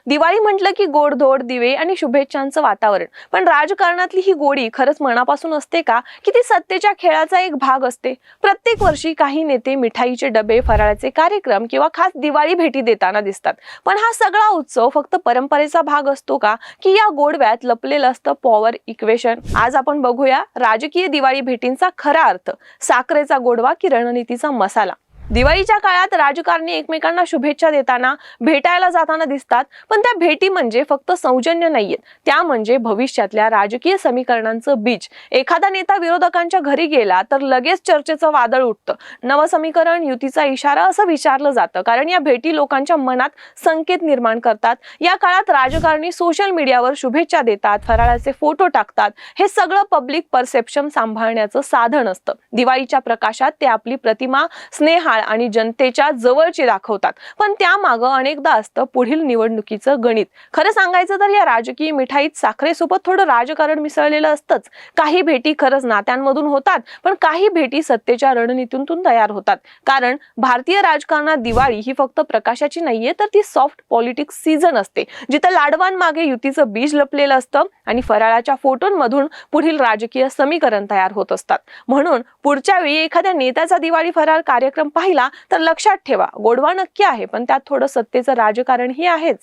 दिवाळी म्हटलं की गोडधोड, दिवे आणि शुभेच्छांचं वातावरण. पण राजकारणातली ही गोडी खरंच मनापासून असते का, की ती सत्तेच्या खेळाचा एक भाग असते? प्रत्येक वर्षी काही नेते मिठाईचे डबे, फराळाचे कार्यक्रम किंवा खास दिवाळी भेटी देताना दिसतात. पण हा सगळा उत्सव फक्त परंपरेचा भाग असतो का, की या गोडव्यात लपलेलं असतं पॉवर इक्वेशन? आज आपण बघूया राजकीय दिवाळी भेटींचा खरा अर्थ, साखरेचा गोडवा की रणनीतीचा मसाला. दिवाळीच्या काळात राजकारणी एकमेकांना शुभेच्छा देताना, भेटायला जाताना दिसतात. पण त्या भेटी म्हणजे फक्त सौजन्य नाहीयेत, त्या म्हणजे भविष्यातल्या राजकीय समीकरणांचं बीज. एखादा नेता विरोधकांच्या घरी गेला तर लगेच चर्चेचं वादळ उठतं. नवसमीकरण, युतीचा इशारा असं विचारलं जातं, कारण या भेटी लोकांच्या मनात संकेत निर्माण करतात. या काळात राजकारणी सोशल मीडियावर शुभेच्छा देतात, फराळाचे फोटो टाकतात. हे सगळं पब्लिक परसेप्शन सांभाळण्याचं साधन असतं. दिवाळीच्या प्रकाशात ते आपली प्रतिमा स्नेहाळ आणि जनतेच्या जवळची दाखवतात. पण त्यामागं अनेकदा असतं पुढील निवडणुकीचं गणित. खरं सांगायचं तर या राजकीय मिठाईत साखरेसोबत थोडं राजकारण मिसळलेलं असतंच. काही भेटी खरंच नात्यांमधून होतात, पण काही भेटी सत्तेच्या रणनीतीतून तयार होतात. कारण भारतीय राजकारणात दिवाळी ही फक्त प्रकाशाची नाहीये, तर ती सॉफ्ट पॉलिटिक्स सीझन असते, जिथं लाडवांमागे युतीचं बीज लपलेलं असतं आणि फराळाच्या फोटोंमधून पुढील राजकीय समीकरण तयार होत असतात. म्हणून पुढच्या वेळी एखाद्या नेत्याचा दिवाळी फराळ कार्यक्रम पाहिला तर लक्षात ठेवा, गोडवा नक्की आहे, पण त्यात थोडं सत्तेचं राजकारणही आहेच.